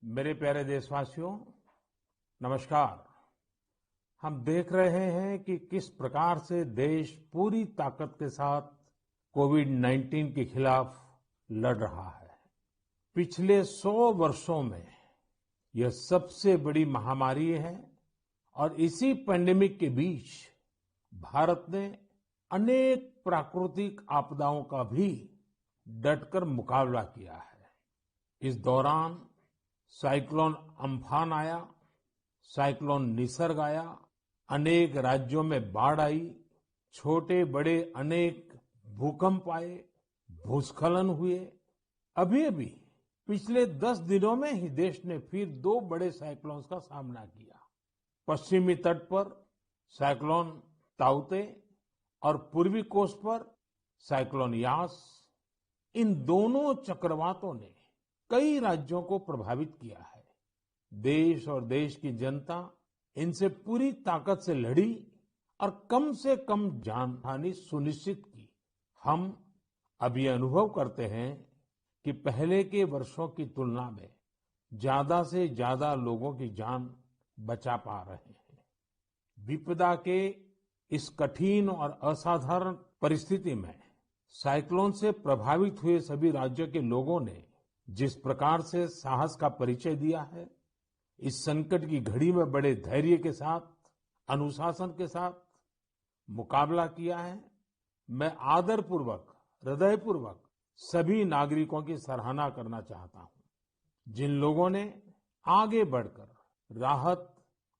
मेरे प्यारे देशवासियों, नमस्कार। हम देख रहे हैं कि किस प्रकार से देश पूरी ताकत के साथ कोविड-19 के खिलाफ लड़ रहा है। पिछले 100 वर्षों में यह सबसे बड़ी महामारी है और इसी पैंडेमिक के बीच भारत ने अनेक प्राकृतिक आपदाओं का भी डटकर मुकाबला किया है। इस दौरान साइक्लोन अम्फान आया, साइक्लोन निसर्ग आया, अनेक राज्यों में बाढ़ आई, छोटे बड़े अनेक भूकंप आए, भूस्खलन हुए। अभी अभी पिछले 10 दिनों में ही देश ने फिर दो बड़े साइक्लोन्स का सामना किया। पश्चिमी तट पर साइक्लोन ताउते और पूर्वी कोस्ट पर साइक्लोन यास। इन दोनों चक्रवातों ने कई राज्यों को प्रभावित किया है। देश और देश की जनता इनसे पूरी ताकत से लड़ी और कम से कम जानहानि सुनिश्चित की। हम अब ये अनुभव करते हैं कि पहले के वर्षों की तुलना में ज्यादा से ज्यादा लोगों की जान बचा पा रहे हैं। विपदा के इस कठिन और असाधारण परिस्थिति में साइक्लोन से प्रभावित हुए सभी राज्यों के लोगों ने जिस प्रकार से साहस का परिचय दिया है, इस संकट की घड़ी में बड़े धैर्य के साथ, अनुशासन के साथ मुकाबला किया है, मैं आदरपूर्वक, हृदयपूर्वक सभी नागरिकों की सराहना करना चाहता हूं। जिन लोगों ने आगे बढ़कर राहत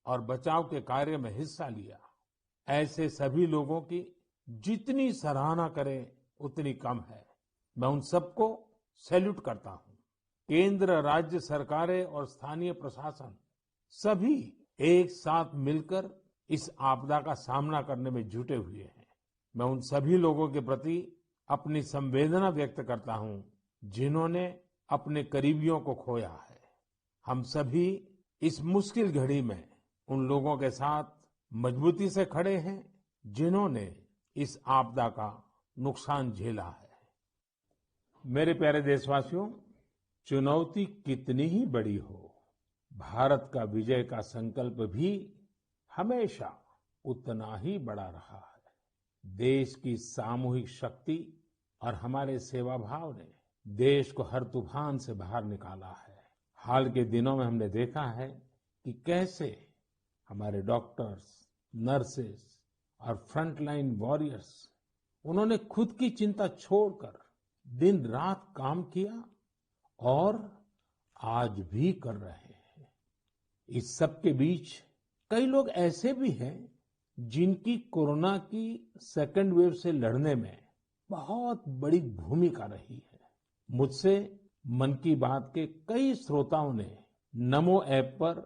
और बचाव के कार्य में हिस्सा लिया, ऐसे सभी लोगों की जितनी सराहना करें उतनी कम है। मैं उन सबको सैल्यूट करता हूं। केंद्र, राज्य सरकारें और स्थानीय प्रशासन सभी एक साथ मिलकर इस आपदा का सामना करने में जुटे हुए हैं। मैं उन सभी लोगों के प्रति अपनी संवेदना व्यक्त करता हूं जिन्होंने अपने करीबियों को खोया है। हम सभी इस मुश्किल घड़ी में उन लोगों के साथ मजबूती से खड़े हैं जिन्होंने इस आपदा का नुकसान झेला है। मेरे प्यारे देशवासियों, चुनौती कितनी ही बड़ी हो, भारत का विजय का संकल्प भी हमेशा उतना ही बड़ा रहा है। देश की सामूहिक शक्ति और हमारे सेवा भाव ने देश को हर तूफान से बाहर निकाला है। हाल के दिनों में हमने देखा है कि कैसे हमारे डॉक्टर्स, नर्सेस और फ्रंटलाइन वॉरियर्स, उन्होंने खुद की चिंता छोड़कर दिन रात काम किया और आज भी कर रहे हैं। इस सब के बीच कई लोग ऐसे भी हैं जिनकी कोरोना की सेकंड वेव से लड़ने में बहुत बड़ी भूमिका रही है। मुझसे मन की बात के कई श्रोताओं ने नमो ऐप पर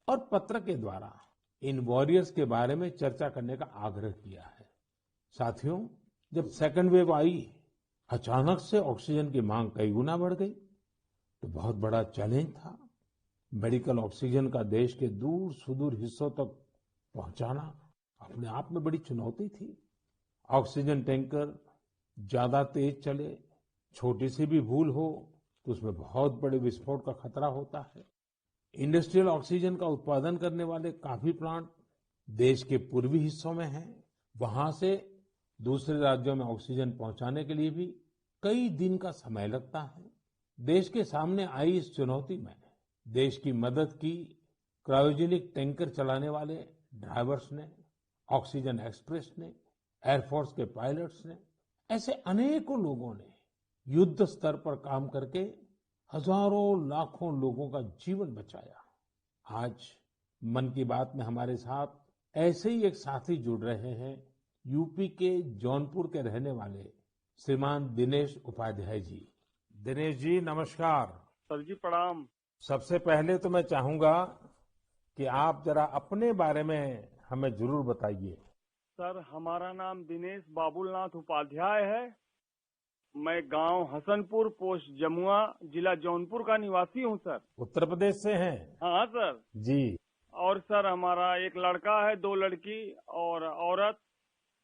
और पत्र के द्वारा इन वॉरियर्स के बारे में चर्चा करने का आग्रह किया है। साथियों, जब सेकंड वेव आई, अचानक से ऑक्सीजन की मांग कई गुना बढ़ गई, तो बहुत बड़ा चैलेंज था। मेडिकल ऑक्सीजन का देश के दूर सुदूर हिस्सों तक पहुंचाना अपने आप में बड़ी चुनौती थी। ऑक्सीजन टैंकर ज्यादा तेज चले, छोटी सी भी भूल हो तो उसमें बहुत बड़े विस्फोट का खतरा होता है। इंडस्ट्रियल ऑक्सीजन का उत्पादन करने वाले काफी प्लांट देश के पूर्वी हिस्सों में हैं। वहां से दूसरे राज्यों में ऑक्सीजन पहुंचाने के लिए भी कई दिन का समय लगता है। देश के सामने आई इस चुनौती में देश की मदद की क्रायोजेनिक टैंकर चलाने वाले ड्राइवर्स ने, ऑक्सीजन एक्सप्रेस ने, एयरफोर्स के पायलट्स ने, ऐसे अनेकों लोगों ने युद्ध स्तर पर काम करके हजारों लाखों लोगों का जीवन बचाया। आज मन की बात में हमारे साथ ऐसे ही एक साथी जुड़ रहे हैं, यूपी के जौनपुर के रहने वाले श्रीमान दिनेश उपाध्याय जी। दिनेश जी, नमस्कार। सर जी प्रणाम। सबसे पहले तो मैं चाहूंगा कि आप जरा अपने बारे में हमें जरूर बताइए। सर, हमारा नाम दिनेश बाबुलनाथ उपाध्याय है। मैं गांव हसनपुर, पोस्ट जमुआ, जिला जौनपुर का निवासी हूं सर। उत्तर प्रदेश से हैं? हाँ सर। जी। और सर, हमारा एक लड़का है, 2 लड़की और औरत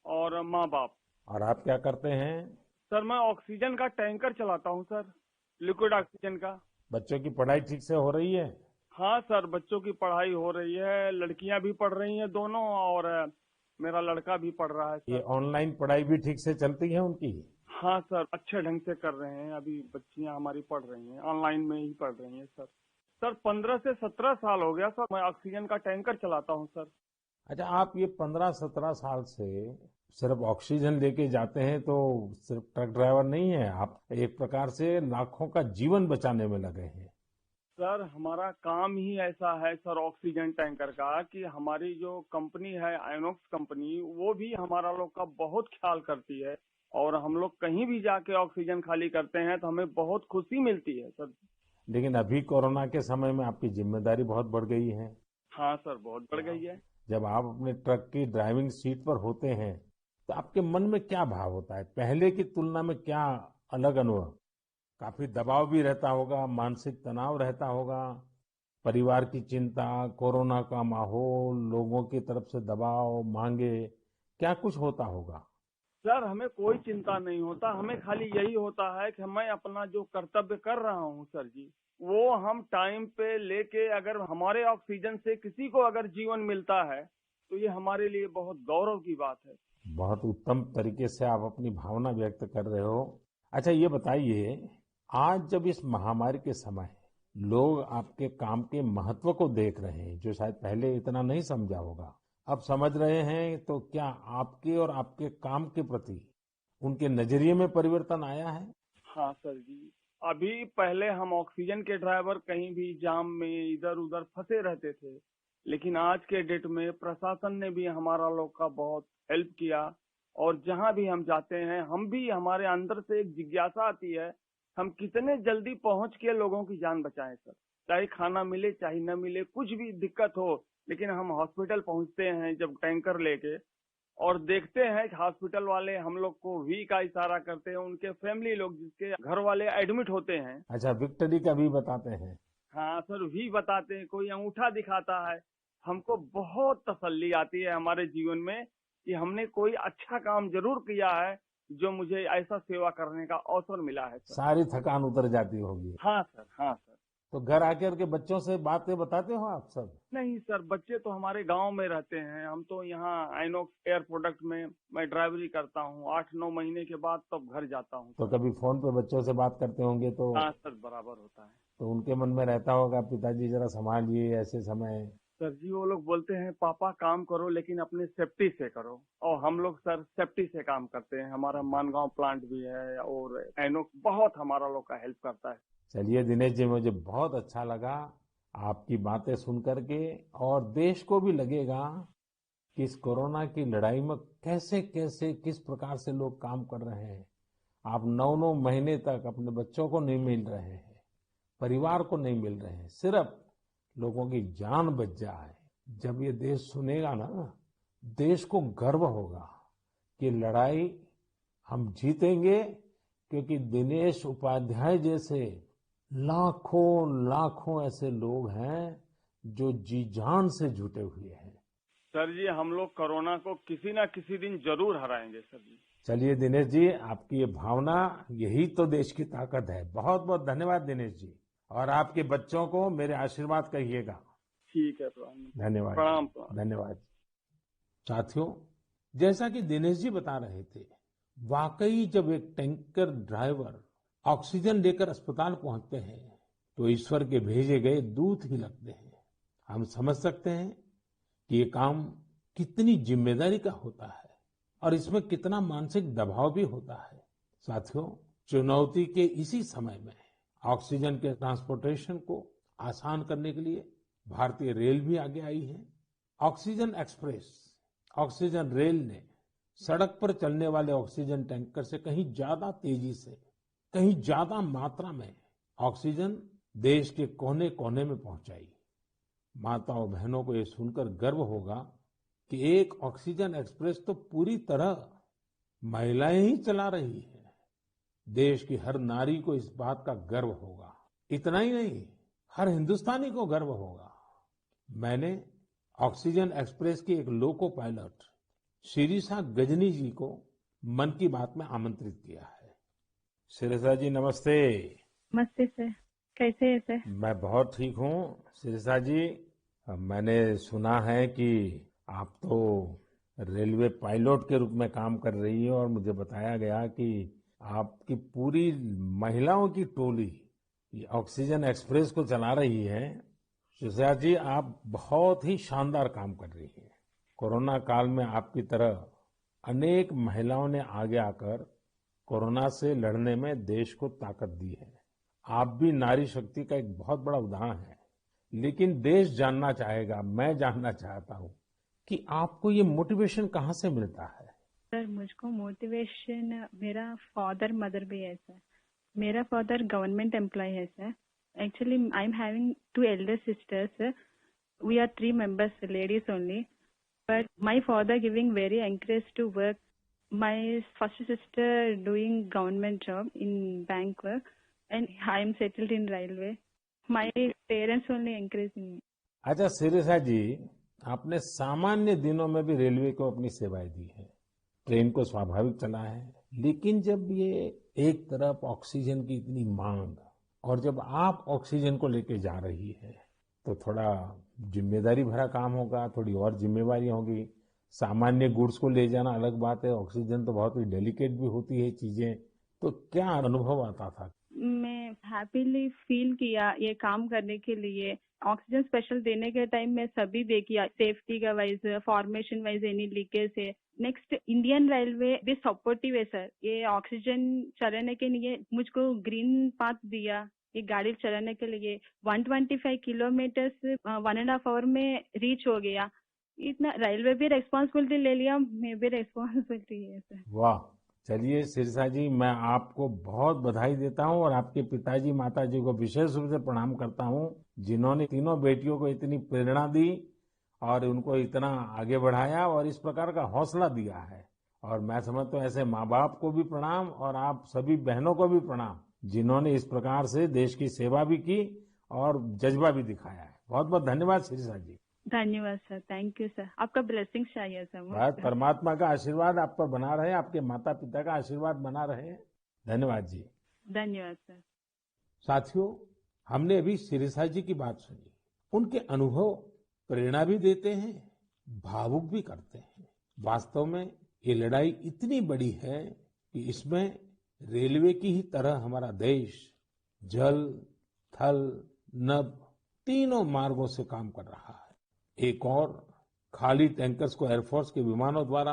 और माँ बाप। और आप क्या करते हैं? सर, मैं ऑक्सीजन का टैंकर चलाता हूं सर, लिक्विड ऑक्सीजन का। बच्चों की पढ़ाई ठीक से हो रही है? हाँ सर, बच्चों की पढ़ाई हो रही है, लड़कियां भी पढ़ रही हैं दोनों, और मेरा लड़का भी पढ़ रहा है ये सर। ऑनलाइन पढ़ाई भी ठीक से चलती है उनकी? हाँ सर, अच्छे ढंग से कर रहे हैं। अभी बच्चियां हमारी पढ़ रही हैं, ऑनलाइन में ही पढ़ रही हैं सर। सर 15 से 17 साल हो गया सर, मैं ऑक्सीजन का टैंकर चलाता हूँ सर। अच्छा, आप ये 15-17 साल से सिर्फ ऑक्सीजन लेके जाते हैं तो सिर्फ ट्रक ड्राइवर नहीं है आप, एक प्रकार से लाखों का जीवन बचाने में लगे हैं। सर हमारा काम ही ऐसा है सर, ऑक्सीजन टैंकर का, कि हमारी जो कंपनी है आइनॉक्स कंपनी, वो भी हमारा लोग का बहुत ख्याल करती है। और हम लोग कहीं भी जाके ऑक्सीजन खाली करते हैं तो हमें बहुत खुशी मिलती है सर। लेकिन अभी कोरोना के समय में आपकी जिम्मेदारी बहुत बढ़ गई है। हाँ सर, बहुत बढ़ गई है। जब आप अपने ट्रक की ड्राइविंग सीट पर होते हैं तो आपके मन में क्या भाव होता है? पहले की तुलना में क्या अलग अनुभव? काफी दबाव भी रहता होगा, मानसिक तनाव रहता होगा, परिवार की चिंता, कोरोना का माहौल, लोगों की तरफ से दबाव, मांगे, क्या कुछ होता होगा? सर हमें कोई चिंता नहीं होता, हमें खाली यही होता है कि मैं अपना जो कर्तव्य कर रहा हूँ सर जी, वो हम टाइम पे लेके, अगर हमारे ऑक्सीजन से किसी को अगर जीवन मिलता है तो ये हमारे लिए बहुत गौरव की बात है। बहुत उत्तम तरीके से आप अपनी भावना व्यक्त कर रहे हो। अच्छा, ये बताइए, आज जब इस महामारी के समय लोग आपके काम के महत्व को देख रहे हैं, जो शायद पहले इतना नहीं समझा होगा, अब समझ रहे हैं, तो क्या आपके और आपके काम के प्रति उनके नजरिए में परिवर्तन आया है? हाँ सर जी, अभी पहले हम ऑक्सीजन के ड्राइवर कहीं भी जाम में इधर उधर फंसे रहते थे, लेकिन आज के डेट में प्रशासन ने भी हमारा लोग का बहुत हेल्प किया। और जहाँ भी हम जाते हैं, हम भी, हमारे अंदर से एक जिज्ञासा आती है, हम कितने जल्दी पहुंच के लोगों की जान बचाएं सर। चाहे खाना मिले चाहे न मिले, कुछ भी दिक्कत हो, लेकिन हम हॉस्पिटल पहुंचते हैं जब टैंकर लेके, और देखते हैं कि हॉस्पिटल वाले हम लोग को वी का इशारा करते हैं, उनके फैमिली लोग जिसके घर वाले एडमिट होते हैं। अच्छा, विक्ट्री का भी बताते हैं? हाँ सर, वी बताते हैं, कोई अंगूठा दिखाता है। हमको बहुत तसल्ली आती है हमारे जीवन में कि हमने कोई अच्छा काम जरूर किया है, जो मुझे ऐसा सेवा करने का अवसर मिला है सर। सारी थकान उतर जाती होगी। हाँ सर, हाँ सर। तो घर आकर के बच्चों से बातें बताते हो आप सब? नहीं सर, बच्चे तो हमारे गांव में रहते हैं, हम तो यहाँ आइनॉक्स एयर प्रोडक्ट में मैं ड्राइवरी करता हूँ। 8-9 महीने के बाद तब घर जाता हूँ तो सर। कभी फोन पे बच्चों से बात करते होंगे हाँ सर, बराबर होता है। तो उनके मन में रहता होगा, पिताजी जरा संभालिए ऐसे समय। सर जी, वो लोग बोलते हैं पापा काम करो लेकिन अपने सेफ्टी से करो, और हम लोग सर सेफ्टी से काम करते हैं। हमारा मानगांव प्लांट भी है और आइनॉक्स बहुत हमारा लोग का हेल्प करता है। चलिए दिनेश जी, मुझे बहुत अच्छा लगा आपकी बातें सुन करके, और देश को भी लगेगा कि इस कोरोना की लड़ाई में कैसे कैसे किस प्रकार से लोग काम कर रहे हैं। आप 9-9 महीने तक अपने बच्चों को नहीं मिल रहे हैं, परिवार को नहीं मिल रहे हैं, सिर्फ लोगों की जान बच जाए। जब ये देश सुनेगा ना, देश को गर्व होगा कि लड़ाई हम जीतेंगे, क्योंकि दिनेश उपाध्याय जैसे लाखों लाखों ऐसे लोग हैं जो जी जान से जुटे हुए हैं। सर जी, हम लोग कोरोना को किसी ना किसी दिन जरूर हराएंगे सर जी। चलिए दिनेश जी, आपकी ये भावना, यही तो देश की ताकत है। बहुत बहुत धन्यवाद दिनेश जी, और आपके बच्चों को मेरे आशीर्वाद कहिएगा। ठीक है, प्रणाम। धन्यवाद। प्रणाम प्रणाम। धन्यवाद। साथियों, जैसा कि दिनेश जी बता रहे थे, वाकई जब एक टैंकर ड्राइवर ऑक्सीजन लेकर अस्पताल पहुंचते हैं तो ईश्वर के भेजे गए दूत ही लगते हैं। हम समझ सकते हैं कि ये काम कितनी जिम्मेदारी का होता है और इसमें कितना मानसिक दबाव भी होता है। साथियों, चुनौती के इसी समय में ऑक्सीजन के ट्रांसपोर्टेशन को आसान करने के लिए भारतीय रेल भी आगे आई है। ऑक्सीजन एक्सप्रेस, ऑक्सीजन रेल ने सड़क पर चलने वाले ऑक्सीजन टैंकर से कहीं ज्यादा तेजी से, कहीं ज्यादा मात्रा में ऑक्सीजन देश के कोने कोने में पहुंचाई। माताओं बहनों को ये सुनकर गर्व होगा कि एक ऑक्सीजन एक्सप्रेस तो पूरी तरह महिलाएं ही चला रही है। देश की हर नारी को इस बात का गर्व होगा। इतना ही नहीं, हर हिंदुस्तानी को गर्व होगा। मैंने ऑक्सीजन एक्सप्रेस की एक लोको पायलट शिरीषा गजनी जी को मन की बात में आमंत्रित किया है। शिरीषा जी, नमस्ते। नमस्ते सर। कैसे है सर? मैं बहुत ठीक हूँ शिरिषा जी। मैंने सुना है कि आप तो रेलवे पायलट के रूप में काम कर रही है और मुझे बताया गया कि आपकी पूरी महिलाओं की टोली ये ऑक्सीजन एक्सप्रेस को चला रही है। शिरिषा जी, आप बहुत ही शानदार काम कर रही हैं। कोरोना काल में आपकी तरह अनेक महिलाओं ने आगे आकर कोरोना से लड़ने में देश को ताकत दी है। आप भी नारी शक्ति का एक बहुत बड़ा उदाहरण है। लेकिन देश जानना चाहेगा, मैं जानना चाहता हूँ कि आपको ये मोटिवेशन कहाँ से मिलता है? सर मुझको मोटिवेशन मेरा फादर मदर भी है सर। मेरा फादर गवर्नमेंट एम्प्लॉय है sir. Actually I am having 2 elder sisters. We are 3 members, ladies only. But my father giving very encourage to work. My first sister doing government job in bank work, and I am settled in railway. My parents only encouraging me. अच्छा शिरिषा जी, आपने सामान्य दिनों में भी railway को अपनी सेवाएं दी है, ट्रेन को स्वाभाविक चला है। लेकिन जब ये एक तरफ ऑक्सीजन की इतनी मांग और जब आप ऑक्सीजन को लेके जा रही है तो थोड़ा जिम्मेदारी भरा काम होगा, थोड़ी और जिम्मेवारी होगी। सामान्य गुड्स को ले जाना अलग बात है, ऑक्सीजन तो बहुत ही डेलिकेट भी होती है चीजें। तो क्या अनुभव आता था? मैं हैप्पीली फील किया ये काम करने के लिए। ऑक्सीजन स्पेशल देने के टाइम में सभी देखिए सेफ्टी का wise, formation wise any leakage है। नेक्स्ट इंडियन रेलवे भी सपोर्टिव है सर। ये ऑक्सीजन चलाने के लिए मुझको ग्रीन पाथ दिया ये गाड़ी चलाने के लिए। 125 किलोमीटर 1.5 आवर में रीच हो गया। इतना रेलवे भी रेस्पॉन्सिबिलिटी ले लिया, मैं भी रेस्पॉन्सिबिलिटी है सर। वाह! चलिए शिरसा जी, मैं आपको बहुत बधाई देता हूँ और आपके पिताजी माताजी को विशेष रूप से प्रणाम करता हूँ, जिन्होंने तीनों बेटियों को इतनी प्रेरणा दी और उनको इतना आगे बढ़ाया और इस प्रकार का हौसला दिया है। और मैं समझता हूँ ऐसे माँ बाप को भी प्रणाम और आप सभी बहनों को भी प्रणाम, जिन्होंने इस प्रकार से देश की सेवा भी की और जज्बा भी दिखाया है। बहुत बहुत धन्यवाद शिरसा जी। धन्यवाद सर, थैंक यू सर। आपका ब्लेसिंग चाहिए सर बस मुझे। परमात्मा का आशीर्वाद आप पर बना रहे, आपके माता पिता का आशीर्वाद बना रहे। धन्यवाद जी। धन्यवाद सर। साथियों, हमने अभी शिरिषा जी की बात सुनी। उनके अनुभव प्रेरणा भी देते हैं, भावुक भी करते हैं। वास्तव में ये लड़ाई इतनी बड़ी है कि इसमें रेलवे की ही तरह हमारा देश जल, थल, नभ तीनों मार्गों से काम कर रहा है। एक और खाली टैंकर्स को एयरफोर्स के विमानों द्वारा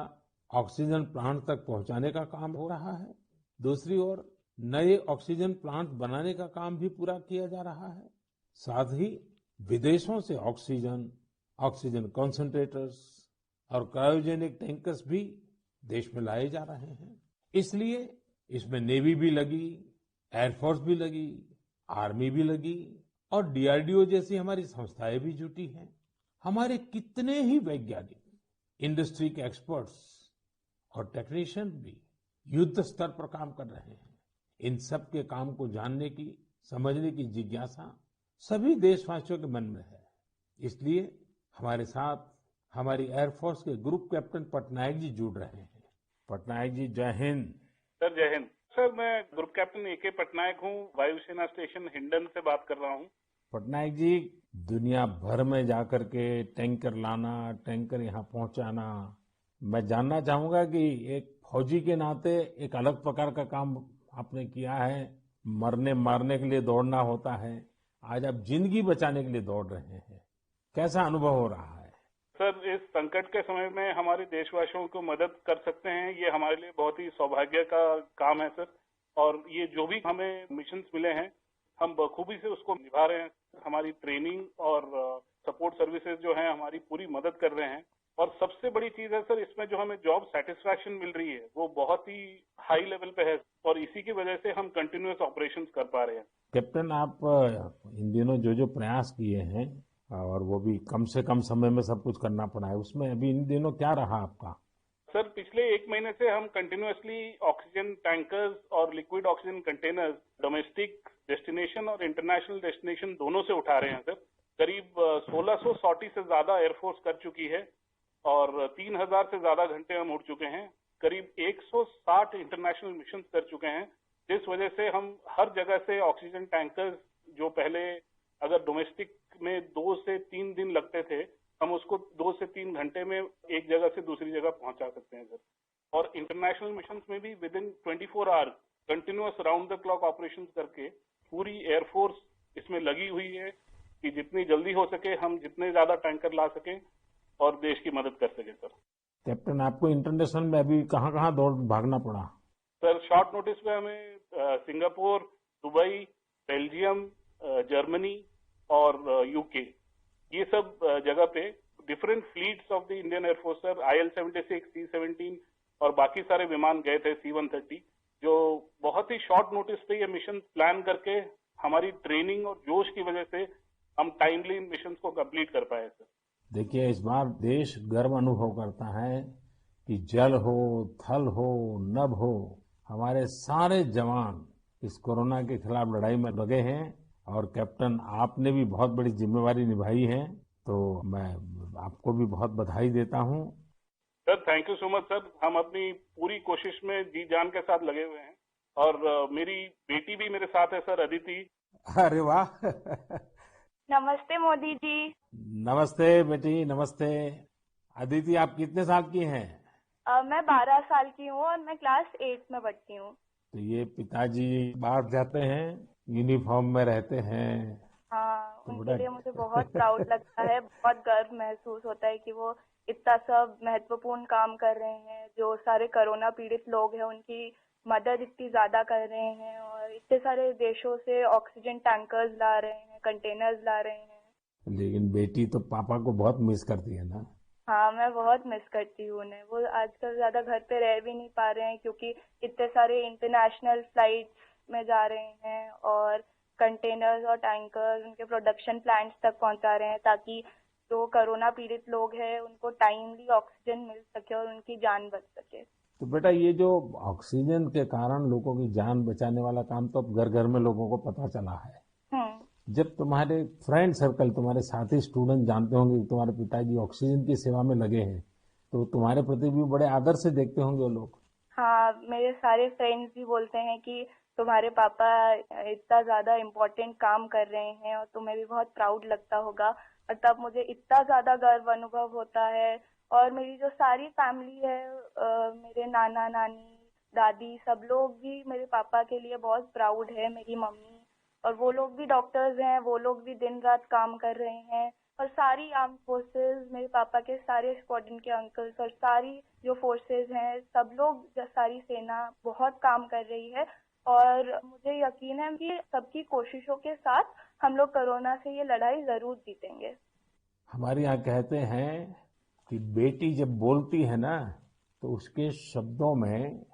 ऑक्सीजन प्लांट तक पहुंचाने का काम हो रहा है। दूसरी ओर नए ऑक्सीजन प्लांट बनाने का काम भी पूरा किया जा रहा है। साथ ही विदेशों से ऑक्सीजन, ऑक्सीजन कंसंट्रेटर्स और क्रायोजेनिक टैंकर्स भी देश में लाए जा रहे हैं। इसलिए इसमें नेवी भी लगी, एयरफोर्स भी लगी, आर्मी भी लगी और डीआरडीओ जैसी हमारी संस्थाएं भी जुटी हैं। हमारे कितने ही वैज्ञानिक, इंडस्ट्री के एक्सपर्ट्स और टेक्नीशियन भी युद्ध स्तर पर काम कर रहे हैं। इन सब के काम को जानने की, समझने की जिज्ञासा सभी देशवासियों के मन में है। इसलिए हमारे साथ हमारी एयरफोर्स के ग्रुप कैप्टन पटनायक जी जुड़ रहे हैं। पटनायक जी, जय हिंद। सर जय हिंद। सर मैं ग्रुप कैप्टन ए.के. पटनायक हूँ, वायुसेना स्टेशन हिंडन से बात कर रहा हूँ। पटनायक जी, दुनिया भर में जाकर के टैंकर लाना, टैंकर यहाँ पहुंचाना, मैं जानना चाहूंगा कि एक फौजी के नाते एक अलग प्रकार का काम आपने किया है। मरने मारने के लिए दौड़ना होता है, आज आप जिंदगी बचाने के लिए दौड़ रहे हैं। कैसा अनुभव हो रहा है? सर इस संकट के समय में हमारे देशवासियों को मदद कर सकते हैं, ये हमारे लिए बहुत ही सौभाग्य का काम है सर। और ये जो भी हमें मिशंस मिले हैं, हम बखूबी से उसको निभा रहे हैं। हमारी ट्रेनिंग और सपोर्ट सर्विसेज जो हैं हमारी पूरी मदद कर रहे हैं। और सबसे बड़ी चीज है सर, इसमें जो हमें जॉब सेटिस्फैक्शन मिल रही है वो बहुत ही हाई लेवल पे है और इसी की वजह से हम कंटिन्यूअस ऑपरेशंस कर पा रहे हैं। कैप्टन, आप इन दिनों जो प्रयास किए हैं और वो भी कम से कम समय में सब कुछ करना पड़ा है, उसमें अभी इन दिनों क्या रहा आपका? सर पिछले 1 महीने से हम कंटिन्यूअसली ऑक्सीजन टैंकर्स और liquid oxygen containers domestic destination और इंटरनेशनल डेस्टिनेशन दोनों से उठा रहे हैं सर। करीब 1600 सॉर्टी से ज्यादा एयरफोर्स कर चुकी है और 3000 से ज्यादा घंटे हम उड़ चुके हैं। करीब 160 इंटरनेशनल मिशन कर चुके हैं, जिस वजह से हम हर जगह से ऑक्सीजन टैंकर्स जो पहले अगर डोमेस्टिक में 2 से 3 दिन लगते थे, हम उसको 2 से 3 घंटे में एक जगह से दूसरी जगह पहुंचा सकते हैं सर। और इंटरनेशनल मिशन में भी within 24 hour continuous round the clock operations करके पूरी एयरफोर्स इसमें लगी हुई है कि जितनी जल्दी हो सके हम जितने ज्यादा टैंकर ला सकें और देश की मदद कर सकें सर। कैप्टन, आपको इंटरनेशनल में अभी कहाँ कहाँ दौड़ भागना पड़ा? सर शॉर्ट नोटिस पे हमें सिंगापुर, दुबई, बेल्जियम, जर्मनी और यूके, ये सब जगह पे different fleets of the Indian air force sir, IL-76, C-17 और बाकी सारे विमान गए थे, C-130, जो बहुत ही शॉर्ट नोटिस पे ये मिशन प्लान करके हमारी ट्रेनिंग और जोश की वजह से हम टाइमली इन मिशन को कंप्लीट कर पाए सर। देखिए, इस बार देश गर्व अनुभव करता है कि जल हो, थल हो, नभ हो, हमारे सारे जवान इस कोरोना के खिलाफ लड़ाई में लगे हैं। और कैप्टन, आपने भी बहुत बड़ी जिम्मेवारी निभाई है, तो मैं आपको भी बहुत बधाई देता हूं। Sir thank you so much sir. हम अपनी पूरी कोशिश में जी जान के साथ लगे हुए हैं और मेरी बेटी भी मेरे साथ है सर, अदिति। अरे वाह! नमस्ते मोदी जी। नमस्ते बेटी, नमस्ते। अदिति, आप कितने साल की हैं? मैं 12 साल की हूँ और मैं क्लास 8 में पढ़ती हूँ। तो ये पिताजी बाहर जाते हैं, यूनिफॉर्म में रहते हैं। हाँ, तो उनके लिए मुझे बहुत प्राउड लगता है, बहुत गर्व महसूस होता है कि वो इतना सब महत्वपूर्ण काम कर रहे हैं। जो सारे कोरोना पीड़ित लोग हैं उनकी मदद इतनी ज्यादा कर रहे हैं और इतने सारे देशों से ऑक्सीजन टैंकर्स ला रहे हैं, कंटेनर्स ला रहे हैं। लेकिन बेटी तो पापा को बहुत मिस करती है ना? हाँ, मैं बहुत मिस करती हूँ उन्हें। वो आजकल ज्यादा घर पे रह भी नहीं पा रहे हैं क्योंकि इतने सारे इंटरनेशनल फ्लाइट्स में जा रहे हैं और कंटेनर्स और टैंकर्स उनके प्रोडक्शन प्लांट्स तक पहुंचा रहे हैं ताकि जो कोरोना पीड़ित लोग हैं उनको टाइमली ऑक्सीजन मिल सके और उनकी जान बच सके। तो बेटा, ये जो ऑक्सीजन के कारण लोगों की जान बचाने वाला काम तो अब घर घर में लोगों को पता चला है। जब तुम्हारे फ्रेंड सर्कल, तुम्हारे साथी स्टूडेंट जानते होंगे कि तुम्हारे पिताजी ऑक्सीजन की सेवा में लगे हैं, तो तुम्हारे प्रति भी बड़े आदर से देखते होंगे वो लोग। हाँ, मेरे सारे फ्रेंड्स भी बोलते हैं कि तुम्हारे पापा इतना ज्यादा इम्पोर्टेंट काम कर रहे हैं और तुम्हें भी बहुत प्राउड लगता होगा। और तब मुझे इतना ज्यादा गर्व अनुभव होता है। और मेरी जो सारी फैमिली है, मेरे नाना नानी, दादी, सब लोग भी मेरे पापा के लिए बहुत प्राउड है। मेरी मम्मी, और वो लोग भी डॉक्टर्स हैं, वो लोग भी दिन रात काम कर रहे हैं। और सारी आर्म फोर्सेस, मेरे पापा के सारे स्क्वाड्रन के अंकल्स और सारी जो फोर्सेस हैं, सब लोग, सारी सेना बहुत काम कर रही है। और मुझे यकीन है कि सबकी कोशिशों के साथ हम लोग कोरोना से ये लड़ाई जरूर जीतेंगे। हमारे यहाँ कहते हैं कि बेटी जब बोलती है ना, तो उसके शब्दों में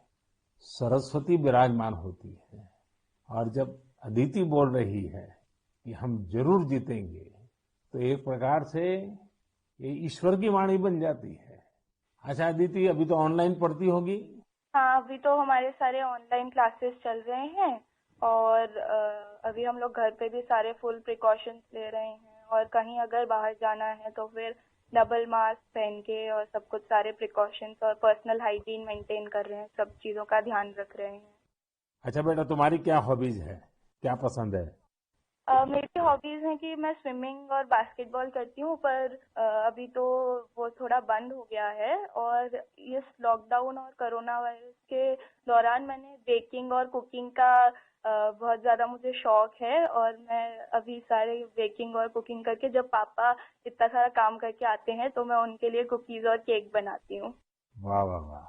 सरस्वती विराजमान होती है। और जब अदिति बोल रही है कि हम जरूर जीतेंगे, तो एक प्रकार से ये ईश्वर की वाणी बन जाती है। अच्छा अदिति, अभी तो ऑनलाइन पढ़ती होगी? हाँ, अभी तो हमारे सारे ऑनलाइन क्लासेस चल रहे हैं और अभी हम लोग घर पे भी सारे फुल प्रिकॉशंस ले रहे हैं। और कहीं अगर बाहर जाना है तो फिर डबल मास्क पहन के और सब कुछ सारे प्रिकॉशंस और पर्सनल हाइजीन मेंटेन कर रहे हैं, सब चीजों का ध्यान रख रहे हैं। अच्छा बेटा, तुम्हारी क्या हॉबीज है, क्या पसंद है? मेरी हॉबीज हैं कि मैं स्विमिंग और बास्केटबॉल करती हूँ, पर अभी तो वो थोड़ा बंद हो गया है। और इस लॉकडाउन और कोरोना वायरस के दौरान मैंने बेकिंग और कुकिंग का बहुत ज्यादा मुझे शौक है। और मैं अभी सारे बेकिंग और कुकिंग करके, जब पापा इतना सारा काम करके आते हैं तो मैं उनके लिए कुकीज और केक बनाती हूँ। वाह वाह वाह!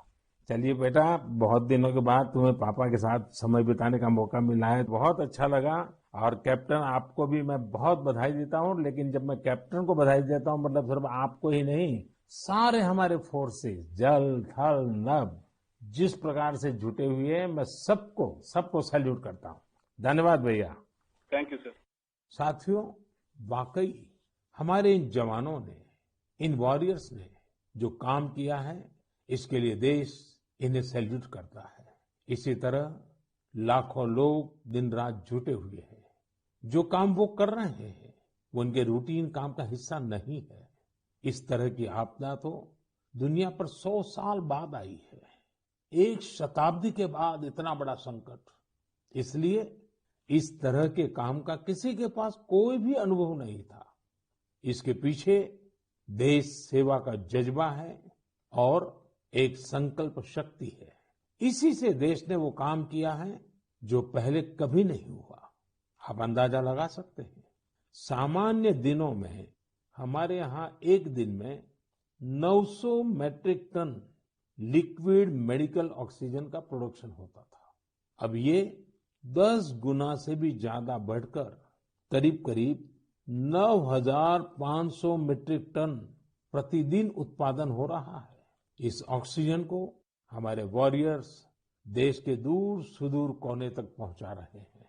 चलिए बेटा, बहुत दिनों के बाद तुम्हें पापा के साथ समय बिताने का मौका मिला है, बहुत अच्छा लगा। और कैप्टन, आपको भी मैं बहुत बधाई देता हूँ। लेकिन जब मैं कैप्टन को बधाई देता हूँ, मतलब सिर्फ आपको ही नहीं, सारे हमारे फोर्सेस, जल थल नभ, जिस प्रकार से जुटे हुए हैं, मैं सबको सैल्यूट करता हूँ। धन्यवाद भैया। Thank you sir. साथियों, वाकई हमारे इन जवानों ने, इन वॉरियर्स ने जो काम किया है, इसके लिए देश इन्हें सैल्यूट करता है। इसी तरह लाखों लोग दिन रात जुटे हुए हैं। जो काम वो कर रहे हैं वो उनके रूटीन काम का हिस्सा नहीं है। इस तरह की आपदा तो दुनिया पर 100 साल बाद आई है, एक शताब्दी के बाद इतना बड़ा संकट। इसलिए इस तरह के काम का किसी के पास कोई भी अनुभव नहीं था। इसके पीछे देश सेवा का जज्बा है और एक संकल्प शक्ति है। इसी से देश ने वो काम किया है जो पहले कभी नहीं हुआ। आप अंदाजा लगा सकते हैं, सामान्य दिनों में हमारे यहाँ एक दिन में 900 metric ton liquid medical oxygen का प्रोडक्शन होता था। अब ये 10 गुना से भी ज्यादा बढ़कर करीब करीब 9,500 मीट्रिक टन प्रतिदिन उत्पादन हो रहा है। इस ऑक्सीजन को हमारे वॉरियर्स देश के दूर सुदूर कोने तक पहुंचा रहे हैं।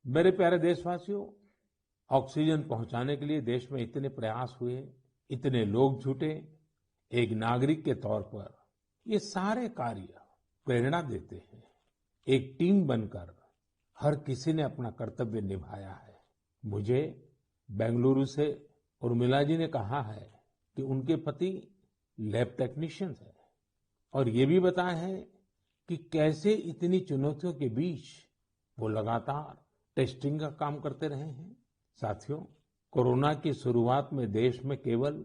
मेरे प्यारे देशवासियों, ऑक्सीजन पहुंचाने के लिए देश में इतने प्रयास हुए, इतने लोग जुटे। एक नागरिक के तौर पर ये सारे कार्य प्रेरणा देते हैं। एक टीम बनकर हर किसी ने अपना कर्तव्य निभाया है। मुझे बेंगलुरु से उर्मिला जी ने कहा है कि उनके पति लैब टेक्नीशियन है और ये भी बताया है कि कैसे इतनी चुनौतियों के बीच वो लगातार टेस्टिंग का काम करते रहे हैं। साथियों, कोरोना की शुरुआत में देश में केवल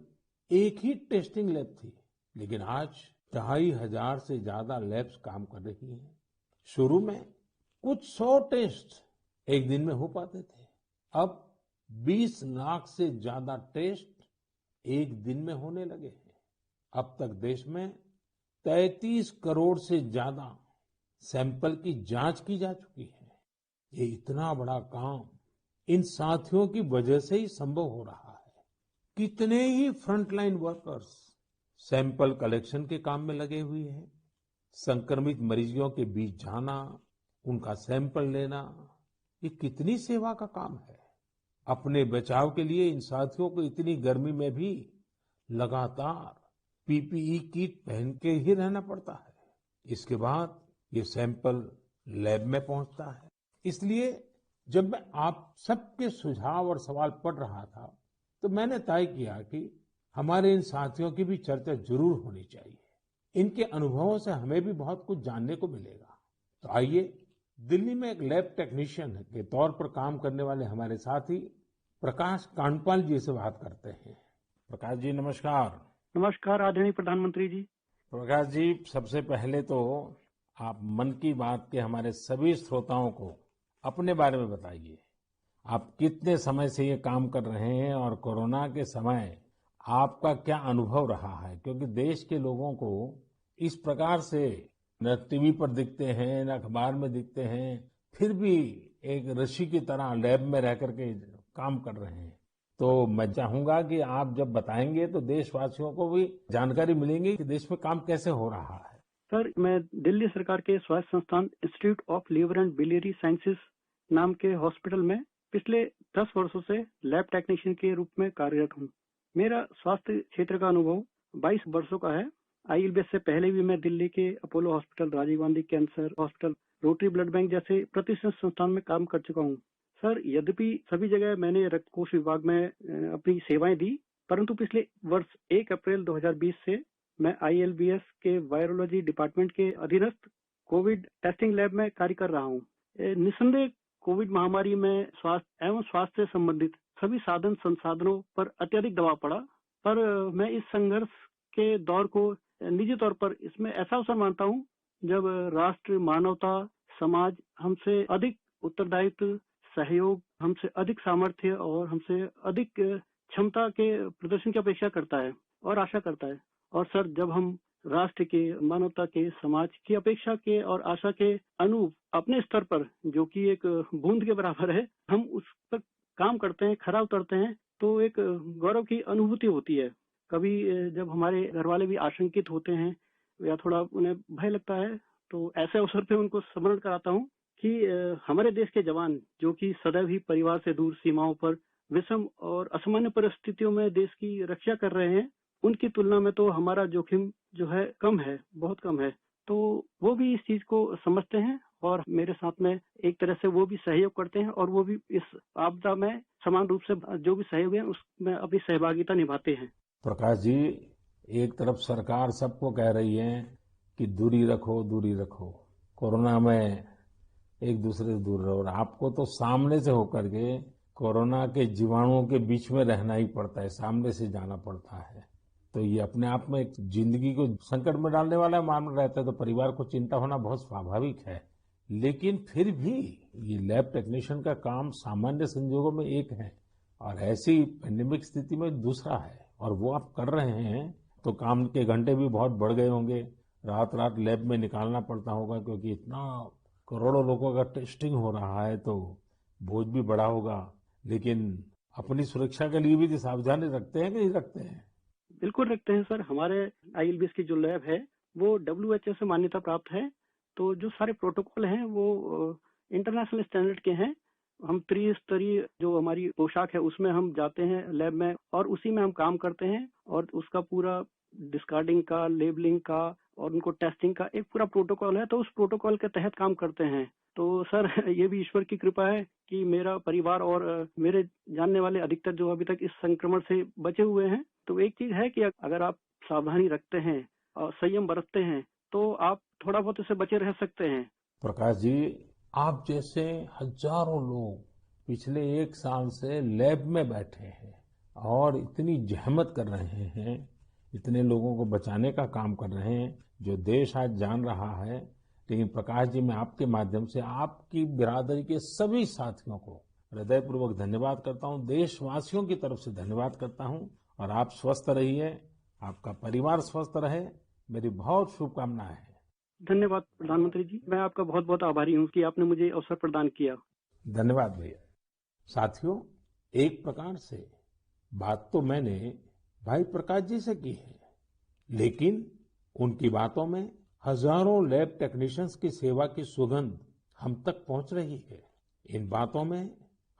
एक ही टेस्टिंग लैब थी, लेकिन आज 2,500 से ज्यादा लैब्स काम कर रही हैं। शुरू में कुछ 100 टेस्ट एक दिन में हो पाते थे, अब 20 लाख से ज्यादा टेस्ट एक दिन में होने लगे हैं। अब तक देश में 33 करोड़ से ज्यादा सैंपल की जांच की जा चुकी है। ये इतना बड़ा काम इन साथियों की वजह से ही संभव हो रहा है। कितने ही फ्रंटलाइन वर्कर्स सैंपल कलेक्शन के काम में लगे हुए हैं। संक्रमित मरीजों के बीच जाना, उनका सैंपल लेना, ये कितनी सेवा का काम है। अपने बचाव के लिए इन साथियों को इतनी गर्मी में भी लगातार पीपीई किट पहन के ही रहना पड़ता है। इसके बाद ये सैंपल लैब में पहुंचता है। इसलिए जब मैं आप सबके सुझाव और सवाल पढ़ रहा था तो मैंने तय किया कि हमारे इन साथियों की भी चर्चा जरूर होनी चाहिए। इनके अनुभवों से हमें भी बहुत कुछ जानने को मिलेगा। तो आइए, दिल्ली में एक लैब टेक्नीशियन के तौर पर काम करने वाले हमारे साथी प्रकाश कांडपाल जी से बात करते हैं। प्रकाश जी, नमस्कार। नमस्कार आदरणीय प्रधानमंत्री जी। प्रकाश जी, सबसे पहले तो आप मन की बात के हमारे सभी श्रोताओं को अपने बारे में बताइए। आप कितने समय से ये काम कर रहे हैं और कोरोना के समय आपका क्या अनुभव रहा है? क्योंकि देश के लोगों को इस प्रकार से न टीवी पर दिखते हैं, न अखबार में दिखते हैं, फिर भी एक ऋषि की तरह लैब में रह करके काम कर रहे हैं। तो मैं चाहूंगा कि आप जब बताएंगे तो देशवासियों को भी जानकारी मिलेगी कि देश में काम कैसे हो रहा है। सर, मैं दिल्ली सरकार के स्वास्थ्य संस्थान institute of liver and biliary sciences नाम के हॉस्पिटल में पिछले 10 वर्षों से लैब टेक्नीशियन के रूप में कार्यरत हूँ। मेरा स्वास्थ्य क्षेत्र का अनुभव 22 वर्षों का है। आईएलबीएस से पहले भी मैं दिल्ली के Apollo hospital, Rajiv Gandhi cancer hospital, rotary blood bank जैसे प्रतिष्ठित संस्थान में काम कर चुका हूँ। सर, यद्यपि सभी जगह मैंने रक्त कोष विभाग में अपनी सेवाएं दी, परंतु पिछले वर्ष 1 अप्रैल 2020 से मैं आईएलबीएस के वायरोलॉजी डिपार्टमेंट के अधीनस्थ कोविड टेस्टिंग लैब में कार्य कर रहा हूँ। निस्संदेह कोविड महामारी में स्वास्थ्य एवं स्वास्थ्य से संबंधित सभी साधन संसाधनों पर अत्यधिक दबाव पड़ा, पर मैं इस संघर्ष के दौर को निजी तौर पर इसमें ऐसा अवसर मानता हूँ जब राष्ट्र, मानवता, समाज हमसे अधिक उत्तरदायित्व, सहयोग, हमसे अधिक सामर्थ्य और हमसे अधिक क्षमता के प्रदर्शन की अपेक्षा करता है और आशा करता है। और सर, जब हम राष्ट्र के, मानवता के, समाज की अपेक्षा के और आशा के अनुरूप अपने स्तर पर, जो कि एक बूंद के बराबर है, हम उस पर काम करते हैं, खरा उतरते हैं, तो एक गौरव की अनुभूति होती है। कभी जब हमारे घर वाले भी आशंकित होते हैं या थोड़ा उन्हें भय लगता है, तो ऐसे अवसर पे उनको स्मरण कराता हूँ कि हमारे देश के जवान, जो कि सदैव ही परिवार से दूर सीमाओं पर विषम और असामान्य परिस्थितियों में देश की रक्षा कर रहे हैं, उनकी तुलना में तो हमारा जोखिम जो है कम है, बहुत कम है। तो वो भी इस चीज को समझते हैं और मेरे साथ में एक तरह से वो भी सहयोग करते हैं और वो भी इस आपदा में समान रूप से जो भी सहयोग है उसमें अपनी सहभागिता निभाते हैं। प्रकाश जी, एक तरफ सरकार सबको कह रही है कि दूरी रखो, दूरी रखो। कोरोना में एक दूसरे से दूर रहो। और आपको तो सामने से होकर के कोरोना के जीवाणुओं के बीच में रहना ही पड़ता है, सामने से जाना पड़ता है। तो ये अपने आप में एक जिंदगी को संकट में डालने वाला मामला रहता है, तो परिवार को चिंता होना बहुत स्वाभाविक है। लेकिन फिर भी ये लैब टेक्नीशियन का काम सामान्य संजोगों में एक है और ऐसी पेंडेमिक स्थिति में दूसरा है, और वो आप कर रहे हैं तो काम के घंटे भी बहुत बढ़ गए होंगे। रात रात लैब में निकालना पड़ता होगा, क्योंकि इतना करोड़ों लोगों का टेस्टिंग हो रहा है, तो बोझ भी बड़ा होगा। लेकिन अपनी सुरक्षा के लिए भी तो सावधानी रखते हैं कि नहीं रखते हैं? बिल्कुल रखते हैं सर। हमारे ILBS की जो लैब है वो WHO से मान्यता प्राप्त है। तो जो सारे प्रोटोकॉल हैं वो इंटरनेशनल स्टैंडर्ड के हैं। हम त्रिस्तरीय जो हमारी पोशाक है उसमें हम जाते हैं लैब में और उसी में हम काम करते हैं, और उसका पूरा डिस्कार्डिंग का, लेबलिंग का और उनको टेस्टिंग का एक पूरा प्रोटोकॉल है, तो उस प्रोटोकॉल के तहत काम करते हैं। तो सर ये भी ईश्वर की कृपा है कि मेरा परिवार और मेरे जानने वाले अधिकतर जो अभी तक इस संक्रमण से बचे हुए हैं। तो एक चीज है कि अगर आप सावधानी रखते हैं और संयम बरतते हैं तो आप थोड़ा बहुत इससे बचे रह सकते हैं। प्रकाश जी, आप जैसे हजारों लोग पिछले 1 साल से लैब में बैठे हैं और इतनी जहमत कर रहे हैं, इतने लोगों को बचाने का काम कर रहे हैं, जो देश आज जान रहा है। लेकिन प्रकाश जी, मैं आपके माध्यम से आपकी बिरादरी के सभी साथियों को हृदयपूर्वक धन्यवाद करता हूं, देशवासियों की तरफ से धन्यवाद करता हूं। और आप स्वस्थ रहिए, आपका परिवार स्वस्थ रहे, मेरी बहुत शुभकामनाएं हैं। धन्यवाद प्रधानमंत्री जी, मैं आपका बहुत बहुत आभारी हूँ कि आपने मुझे अवसर प्रदान किया। धन्यवाद भैया। साथियों, एक प्रकार से बात तो मैंने भाई प्रकाश जी से की है, लेकिन उनकी बातों में हजारों लैब टेक्नीशियंस की सेवा की सुगंध हम तक पहुंच रही है। इन बातों में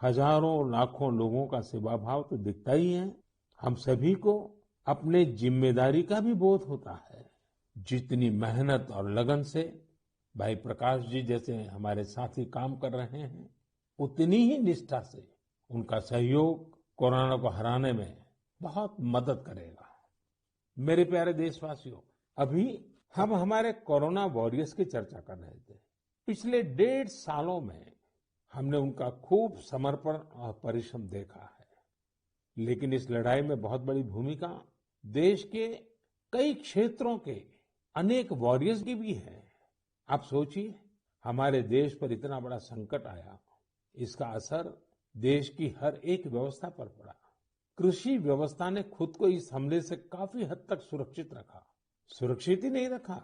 हजारों लाखों लोगों का सेवा भाव तो दिखता ही है। हम सभी को अपने जिम्मेदारी का भी बोध होता है। जितनी मेहनत और लगन से भाई प्रकाश जी जैसे हमारे साथी काम कर रहे हैं, उतनी ही निष्ठा से उनका सहयोग कोरोना को हराने में बहुत मदद करेगा। मेरे प्यारे देशवासियों, अभी हम हमारे कोरोना वॉरियर्स की चर्चा कर रहे थे। पिछले 1.5 सालों में हमने उनका खूब समर्पण और परिश्रम देखा है, लेकिन इस लड़ाई में बहुत बड़ी भूमिका देश के कई क्षेत्रों के अनेक वॉरियर्स की भी है। आप सोचिए, हमारे देश पर इतना बड़ा संकट आया, इसका असर देश की हर एक व्यवस्था पर पड़ा। कृषि व्यवस्था ने खुद को इस हमले से काफी हद तक सुरक्षित रखा। सुरक्षित ही नहीं रखा,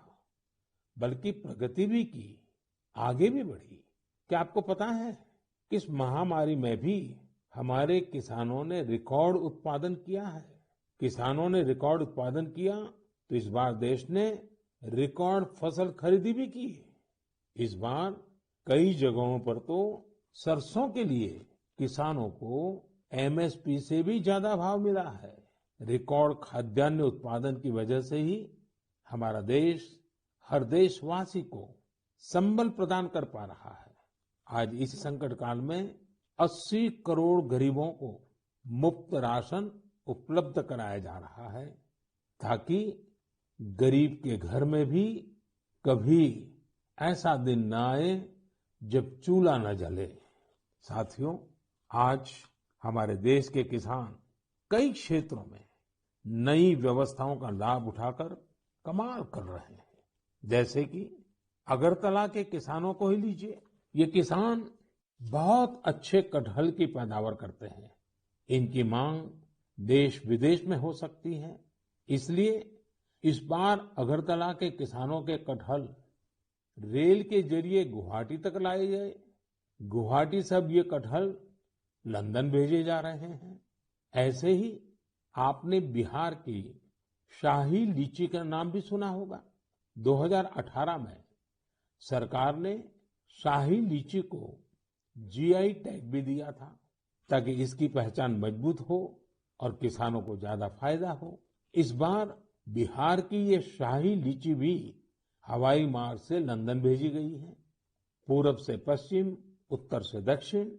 बल्कि प्रगति भी की, आगे भी बढ़ी। क्या आपको पता है कि इस महामारी में भी हमारे किसानों ने रिकॉर्ड उत्पादन किया है? किसानों ने रिकॉर्ड उत्पादन किया तो इस बार देश ने रिकॉर्ड फसल खरीदी भी की। इस बार कई जगहों पर तो सरसों के लिए किसानों को MSP से भी ज्यादा भाव मिला है। रिकॉर्ड खाद्यान्न उत्पादन की वजह से ही हमारा देश हर देशवासी को संबल प्रदान कर पा रहा है। आज इस संकट काल में 80 करोड़ गरीबों को मुफ्त राशन उपलब्ध कराया जा रहा है, ताकि गरीब के घर में भी कभी ऐसा दिन न आए जब चूल्हा न जले। साथियों, आज हमारे देश के किसान कई क्षेत्रों में नई व्यवस्थाओं का लाभ उठाकर कमाल कर रहे हैं। जैसे कि अगरतला के किसानों को ही लीजिए। ये किसान बहुत अच्छे कटहल की पैदावार करते हैं। इनकी मांग देश विदेश में हो सकती है, इसलिए इस बार अगरतला के किसानों के कटहल रेल के जरिए गुवाहाटी तक लाए गए। गुवाहाटी से अब ये कटहल लंदन भेजे जा रहे हैं। ऐसे ही आपने बिहार की शाही लीची का नाम भी सुना होगा। 2018 में सरकार ने शाही लीची को GI टैग भी दिया था, ताकि इसकी पहचान मजबूत हो और किसानों को ज्यादा फायदा हो। इस बार बिहार की ये शाही लीची भी हवाई मार्ग से लंदन भेजी गई है। पूरब से पश्चिम, उत्तर से दक्षिण,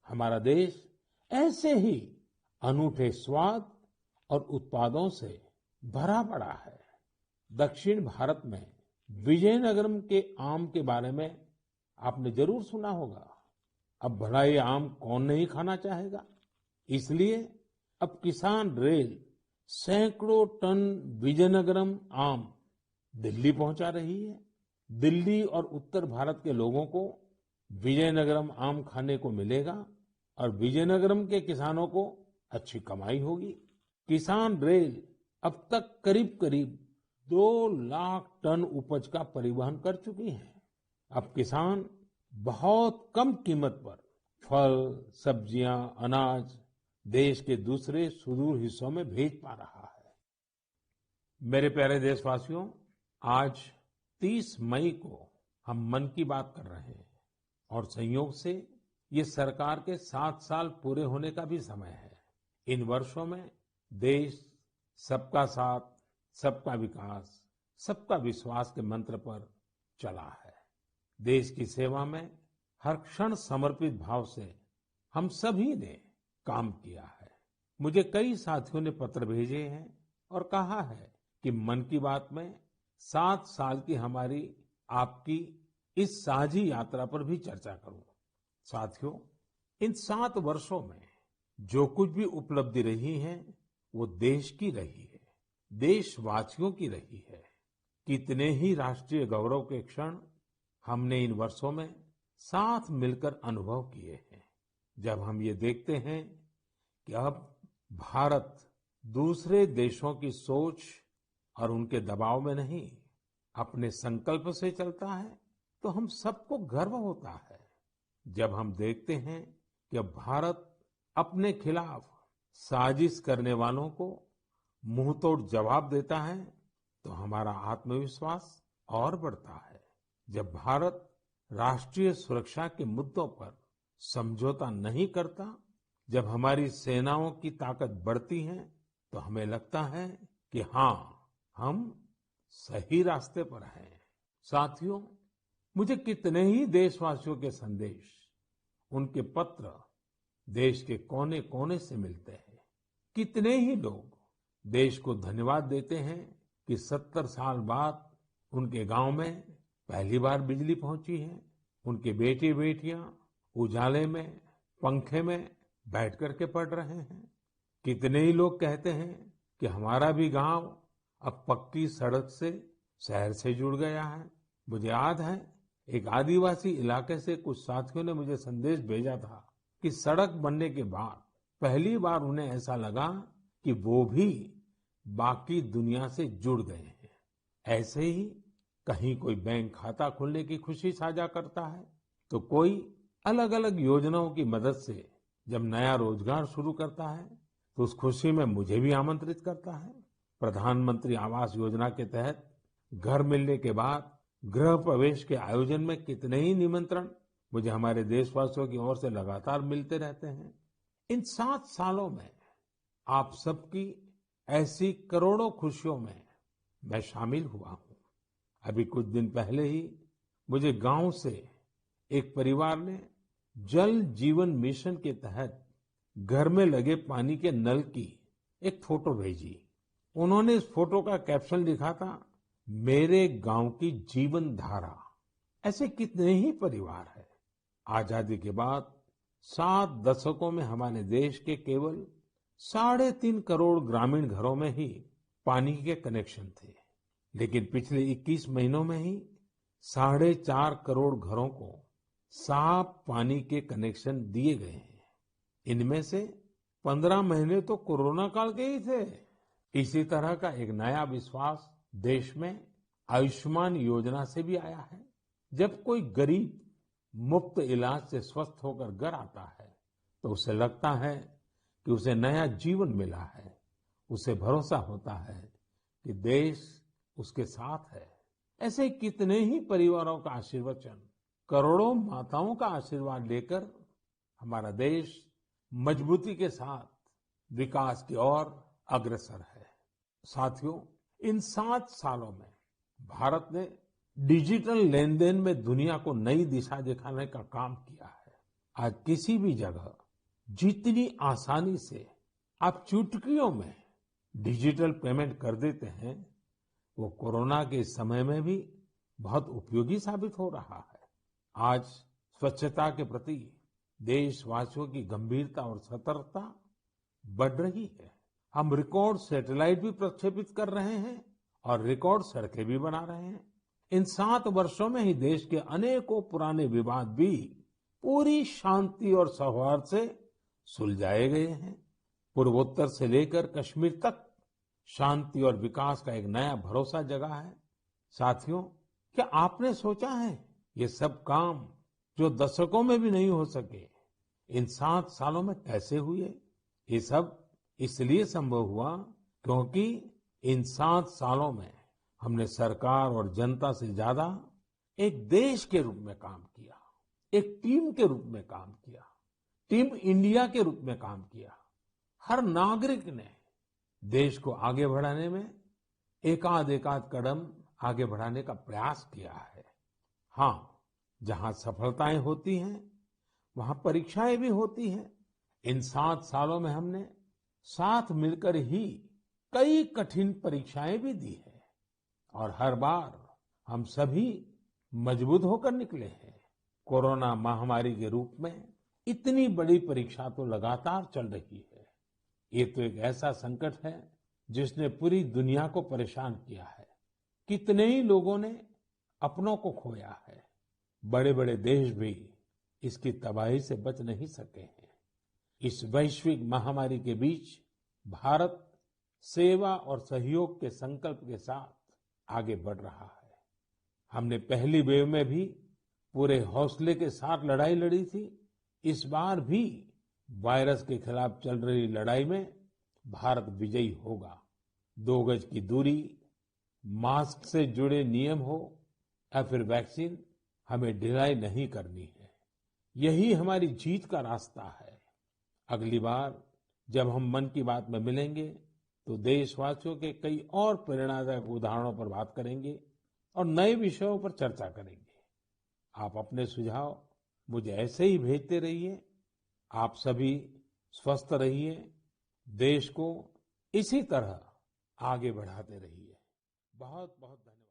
हमारा देश ऐसे ही अनूठे स्वाद और उत्पादों से भरा पड़ा है। दक्षिण भारत में विजयनगरम के आम के बारे में आपने जरूर सुना होगा, अब भला ये आम कौन नहीं खाना चाहेगा। इसलिए अब किसान रेल सैकड़ों टन विजयनगरम आम दिल्ली पहुंचा रही है। दिल्ली और उत्तर भारत के लोगों को विजयनगरम आम खाने को मिलेगा और विजयनगरम के किसानों को अच्छी कमाई होगी। किसान रेल अब तक करीब करीब 2 लाख टन उपज का परिवहन कर चुकी है। अब किसान बहुत कम कीमत पर फल, सब्जियां, अनाज देश के दूसरे सुदूर हिस्सों में भेज पा रहा है। मेरे प्यारे देशवासियों, आज 30 मई को हम मन की बात कर रहे हैं और संयोग से ये सरकार के 7 साल पूरे होने का भी समय है। इन वर्षों में देश सबका साथ, सबका विकास, सबका विश्वास के मंत्र पर चला है। देश की सेवा में हर क्षण समर्पित भाव से हम सभी ने काम किया है। मुझे कई साथियों ने पत्र भेजे हैं और कहा है कि मन की बात में 7 साल की हमारी आपकी इस साझी यात्रा पर भी चर्चा करूं। साथियों, इन 7 वर्षों में जो कुछ भी उपलब्धि रही है वो देश की रही है, देशवासियों की रही है। कितने ही राष्ट्रीय गौरव के क्षण हमने इन वर्षों में साथ मिलकर अनुभव किए हैं। जब हम ये देखते हैं कि अब भारत दूसरे देशों की सोच और उनके दबाव में नहीं, अपने संकल्प से चलता है, तो हम सबको गर्व होता है। जब हम देखते हैं कि अब भारत अपने खिलाफ साजिश करने वालों को मुंहतोड़ जवाब देता है, तो हमारा आत्मविश्वास और बढ़ता है। जब भारत राष्ट्रीय सुरक्षा के मुद्दों पर समझौता नहीं करता, जब हमारी सेनाओं की ताकत बढ़ती है, तो हमें लगता है कि हाँ, हम सही रास्ते पर हैं। साथियों, मुझे कितने ही देशवासियों के संदेश, उनके पत्र देश के कोने कोने से मिलते हैं। कितने ही लोग देश को धन्यवाद देते हैं कि 70 साल बाद उनके गांव में पहली बार बिजली पहुंची है। उनके बेटे बेटियां उजाले में, पंखे में बैठ करके पढ़ रहे हैं। कितने ही लोग कहते हैं कि हमारा भी गांव अब पक्की सड़क से शहर से जुड़ गया है। मुझे याद है, एक आदिवासी इलाके से कुछ साथियों ने मुझे संदेश भेजा था कि सड़क बनने के बाद पहली बार उन्हें ऐसा लगा कि वो भी बाकी दुनिया से जुड़ गए हैं। ऐसे ही कहीं कोई बैंक खाता खोलने की खुशी साझा करता है, तो कोई अलग अलग योजनाओं की मदद से जब नया रोजगार शुरू करता है, तो उस खुशी में मुझे भी आमंत्रित करता है। प्रधानमंत्री आवास योजना के तहत घर मिलने के बाद गृह प्रवेश के आयोजन में कितने ही निमंत्रण मुझे हमारे देशवासियों की ओर से लगातार मिलते रहते हैं। इन 7 सालों में आप सबकी ऐसी करोड़ों खुशियों में मैं शामिल हुआ हूँ। अभी कुछ दिन पहले ही मुझे गांव से एक परिवार ने जल जीवन मिशन के तहत घर में लगे पानी के नल की एक फोटो भेजी। उन्होंने इस फोटो का कैप्शन लिखा था, मेरे गांव की जीवन धारा। ऐसे कितने ही परिवार हैं। आजादी के बाद 7 दशकों में हमारे देश के केवल 3.5 करोड़ ग्रामीण घरों में ही पानी के कनेक्शन थे, लेकिन पिछले 21 महीनों में ही 4.5 करोड़ घरों को साफ पानी के कनेक्शन दिए गए हैं। इनमें से 15 महीने तो कोरोना काल के ही थे। इसी तरह का एक नया विश्वास देश में आयुष्मान योजना से भी आया है। जब कोई गरीब मुफ्त इलाज से स्वस्थ होकर घर आता है, तो उसे लगता है कि उसे नया जीवन मिला है। उसे भरोसा होता है कि देश उसके साथ है। ऐसे कितने ही परिवारों का आशीर्वचन, करोड़ों माताओं का आशीर्वाद लेकर हमारा देश मजबूती के साथ विकास की ओर अग्रसर है। साथियों, इन 7 सालों में भारत ने डिजिटल लेन देन में दुनिया को नई दिशा दिखाने का काम किया है। आज किसी भी जगह जितनी आसानी से आप चुटकियों में डिजिटल पेमेंट कर देते हैं, वो कोरोना के इस समय में भी बहुत उपयोगी साबित हो रहा है। आज स्वच्छता के प्रति देशवासियों की गंभीरता और सतर्कता बढ़ रही है। हम रिकॉर्ड सैटेलाइट भी प्रक्षेपित कर रहे हैं और रिकॉर्ड सड़कें भी बना रहे हैं। इन 7 वर्षों में ही देश के अनेकों पुराने विवाद भी पूरी शांति और सौहार्द से सुलझाए गए हैं। पूर्वोत्तर से लेकर कश्मीर तक शांति और विकास का एक नया भरोसा जगा है। साथियों, क्या आपने सोचा है ये सब काम जो दशकों में भी नहीं हो सके, इन 7 सालों में कैसे हुए? ये सब इसलिए संभव हुआ क्योंकि इन 7 सालों में हमने सरकार और जनता से ज्यादा एक देश के रूप में काम किया, एक टीम के रूप में काम किया, टीम इंडिया के रूप में काम किया। हर नागरिक ने देश को आगे बढ़ाने में एकाध कदम आगे बढ़ाने का प्रयास किया है। हाँ, जहां सफलताएं होती हैं, वहां परीक्षाएं भी होती हैं। इन 7 सालों में हमने साथ मिलकर ही कई कठिन परीक्षाएं भी दी है और हर बार हम सभी मजबूत होकर निकले हैं। कोरोना महामारी के रूप में इतनी बड़ी परीक्षा तो लगातार चल रही है। ये तो एक ऐसा संकट है जिसने पूरी दुनिया को परेशान किया है। कितने ही लोगों ने अपनों को खोया है। बड़े बड़े देश भी इसकी तबाही से बच नहीं सके हैं। इस वैश्विक महामारी के बीच भारत सेवा और सहयोग के संकल्प के साथ आगे बढ़ रहा है। हमने पहली वेव में भी पूरे हौसले के साथ लड़ाई लड़ी थी। इस बार भी वायरस के खिलाफ चल रही लड़ाई में भारत विजयी होगा। 2 गज की दूरी, मास्क से जुड़े नियम हो या फिर वैक्सीन, हमें ढिलाई नहीं करनी है। यही हमारी जीत का रास्ता है। अगली बार जब हम मन की बात में मिलेंगे तो देशवासियों के कई और प्रेरणादायक उदाहरणों पर बात करेंगे और नए विषयों पर चर्चा करेंगे। आप अपने सुझाव मुझे ऐसे ही भेजते रहिए। आप सभी स्वस्थ रहिए, देश को इसी तरह आगे बढ़ाते रहिए। बहुत बहुत धन्यवाद।